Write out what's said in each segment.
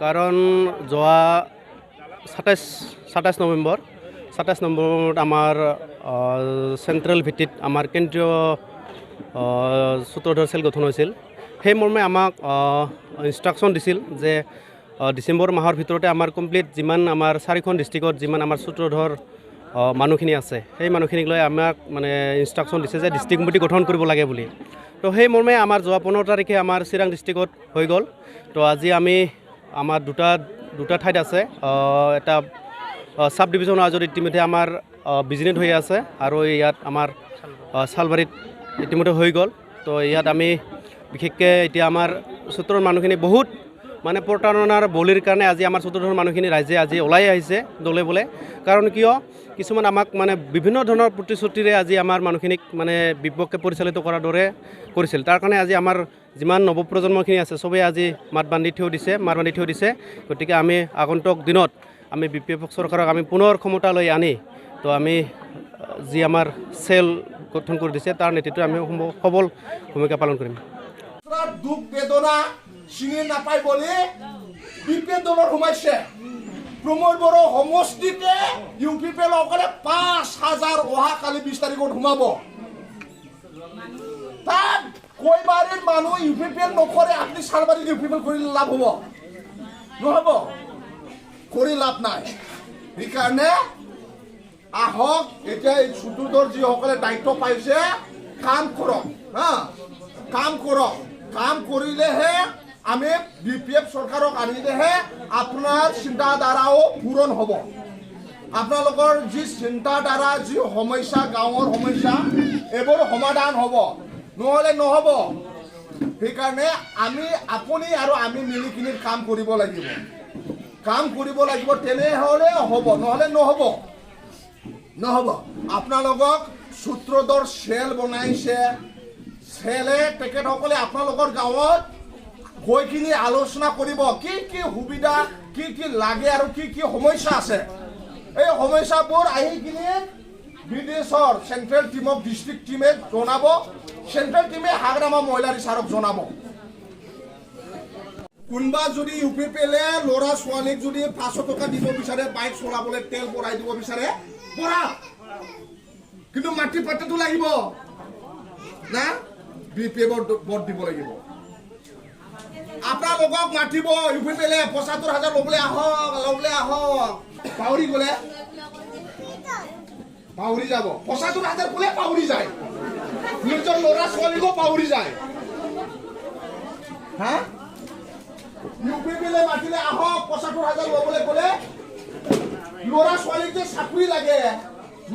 কাৰণ যোৱা 27 নৱেম্বৰত আমাৰ চেণ্ট্ৰেল ভিত্তিত আমাৰ কেন্দ্ৰীয় সূত্ৰধৰ চেল গঠন হৈছিল। সেই মৰ্মে আমাক ইনষ্ট্ৰাকশ্যন দিছিল যে ডিচেম্বৰ মাহৰ ভিতৰতে আমাৰ কমপ্লিট যিমান আমাৰ 4খন ডিষ্ট্ৰিক্টত যিমান আমাৰ সূত্ৰধৰ মানুহখিনি আছে সেই মানুহখিনিক লৈ আমাক মানে ইনষ্ট্ৰাকশ্যন দিছে যে ডিষ্ট্ৰিক্ট কমিটি গঠন কৰিব লাগে বুলি। তো সেই মৰ্মে আমাৰ যোৱা 15 তাৰিখে আমাৰ চিৰাং ডিষ্ট্ৰিক্টত হৈ গ'ল। তো আজি আমি আমাৰ দুটা ঠাইত আছে, এটা সাব ডিভিজন আজত ইতিমধ্যে আমাৰ বিজনেছ হৈ আছে আৰু ইয়াত আমাৰ চালবাৰীত ইতিমধ্যে হৈ গ'ল। তো ইয়াত আমি বিশেষকৈ এতিয়া আমাৰ সূত্ৰৰ মানুহখিনি বহুত মানে প্ৰতাৰণাৰ বলিৰ কাৰণে আজি আমাৰ সূত্ৰধৰ মানুহখিনি ৰাইজে আজি ওলাই আহিছে দলে বলে। কাৰণ কিয় কিছুমান আমাক মানে বিভিন্ন ধৰণৰ প্ৰতিশ্ৰুতিৰে আজি আমাৰ মানুহখিনিক মানে বিপক্ষে পৰিচালিত কৰাৰ দৰে কৰিছিল। তাৰ কাৰণে আজি আমাৰ যিমান নৱপ্ৰজন্মখিনি আছে চবেই আজি মাত বান্ধি থৈ দিছে। গতিকে আমি আগন্তুক দিনত আমি BPF চৰকাৰক আমি পুনৰ ক্ষমতালৈ আনি তো আমি যি আমাৰ চেল গঠন কৰি দিছে তাৰ নেতৃত্বত আমি সবল ভূমিকা পালন কৰিম। দুখ বেদনা চিনি নাপায় বলে BPF দলৰ সোমাইছে। প্ৰমোদ বড়ো সমষ্টিতে UPPL অকলে 5,000 অহাকালি 20 তাৰিখত সোমাব। তাত কৈবাৰীৰ মানুহ UPPL নকৰে, আপুনি চালবাৰীত UPPL কৰি লাভ হ'ব নহ'ব, কৰি লাভ নাই। সেইকাৰণে আহক এতিয়া এই সূত্ৰধৰ যিসকলে দায়িত্ব পাইছে কাম কৰক, কাম কৰিলেহে আমি BPF চৰকাৰক আনিলেহে আপোনাৰ চিন্তাধাৰাও পূৰণ হ'ব। আপোনালোকৰ যি চিন্তাধাৰা যি সমস্যা গাঁৱৰ সমস্যা এইবোৰ সমাধান হ'ব, নহ'লে নহ'ব। সেইকাৰণে আপুনি আৰু আমি মিলি কিনি কাম কৰিব লাগিব, তেনেহ'লে হ'ব, নহ'লে নহ'ব। আপোনালোকক সূত্ৰধৰ চেল বনাইছে, চেলে তেখেতসকলে আপোনালোকৰ গাঁৱত গৈ কিনি আলোচনা কৰিব কি কি সুবিধা কি লাগে আৰু কি সমস্যা আছে। এই সমস্যাবোৰ আহি কিনি বিদেশৰ চেণ্ট্ৰেল টিমক ডিষ্ট্ৰিক্ট টিমে জনাব, চেণ্ট্ৰেল টিমে হাগ্ৰামা মহিলাৰী ছাৰক জনাব। কোনোবা যদি UPPL ল'ৰা ছোৱালীক যদি 500 টকা দিব বিচাৰে, বাইক চলাবলৈ তেল ভৰাই দিব বিচাৰে, কিন্তু মাটি পাত্তাটো লাগিব না, BPF ভোট দিব লাগিব। আপোনালোকক মাতিব UPPL 75,000 ল'বলৈ আহক, পাহৰি গ'লে পাহৰি যাব। 75,000 ক'লে পাহৰি যায়, নিজৰ ল'ৰা ছোৱালীকো পাহৰি যায়। UPPL মাতিলে আহক, 75,000 ল'বলৈ ক'লে ল'ৰা ছোৱালীক যে চাকৰি লাগে,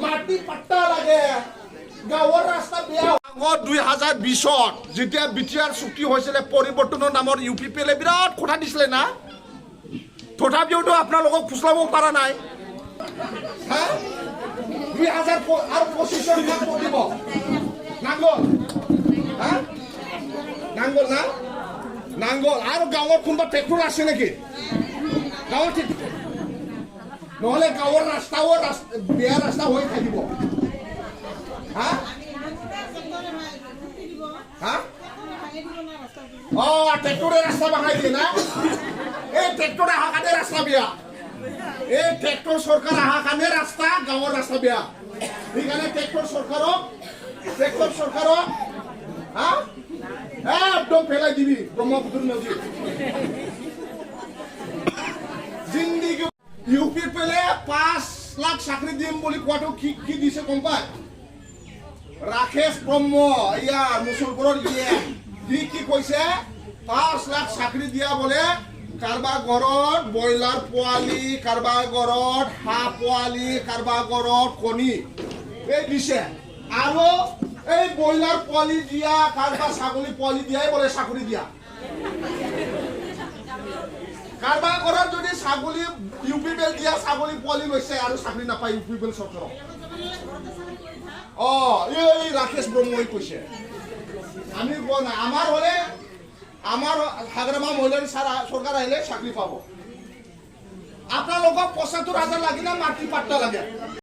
মাটি পাট্টা লাগে, গাঁৱৰ ৰাস্তা বেয়া। 2020ত যেতিয়া BTR চুক্তি হৈছিলে পৰিৱৰ্তনৰ নামত UPPL বিৰাট কথা দিছিলে না, তথাপিওতো আপোনালোকক ফুচলাব পৰা নাই। 2025ৰ কাম কৰিব নাংগল আৰু গাঁৱৰ কোনোবা ট্ৰেক্টৰ আছে নেকি? গাঁৱৰ নহ'লে গাঁৱৰ ৰাস্তাও বেয়া ৰাস্তা হৈ থাকিব। ট্ৰেক্টৰে ৰাস্তা বনাই দিয়ে না, এই ট্ৰেক্টৰ অহা কাৰণে ৰাস্তা বেয়া, এই ট্ৰেক্টৰ চৰকাৰ অহা কাৰণে ৰাস্তা গাঁৱৰ ৰাস্তা বেয়া। সেইকাৰণে ট্ৰেক্টৰ চৰকাৰক একদম পেলাই দিবি ব্ৰহ্মপুত্ৰ নদী। জিন্দিগি UPPL 5 লাখ চাকৰি দিম বুলি কোৱাটো কি দিছে গম পায়? ৰাকেশ ব্ৰহ্ম ইয়াৰ মুছলপুৰৰ কি কৈছে, 5 লাখ চাকৰি দিয়া বোলে, কাৰোবাৰ ঘৰত ব্ৰইলাৰ পোৱালি, কাৰোবাৰ ঘৰত হাঁহ পোৱালি, কাৰোবাৰ ঘৰত কণী এই দিছে। আৰু এই ব্ৰইলাৰ পোৱালি দিয়া, কাৰোবাৰ ছাগলী পোৱালি দিয়াই বোলে চাকৰি দিয়া। কাৰোবাৰ ঘৰত যদি ছাগলী UPPL দিয়া ছাগলী পোৱালি লৈছে আৰু চাকৰি নাপায় UPPL চৰকাৰক। এই ৰাকেশ ব্ৰহ্মই কৈছে, আমি কোৱা নাই। আমাৰ হাগ্ৰামা মহিলাৰী চৰকাৰ আহিলে চাকৰি পাব। আপোনালোকক 75,000 লাগে না মাটি পাট্টা লাগে?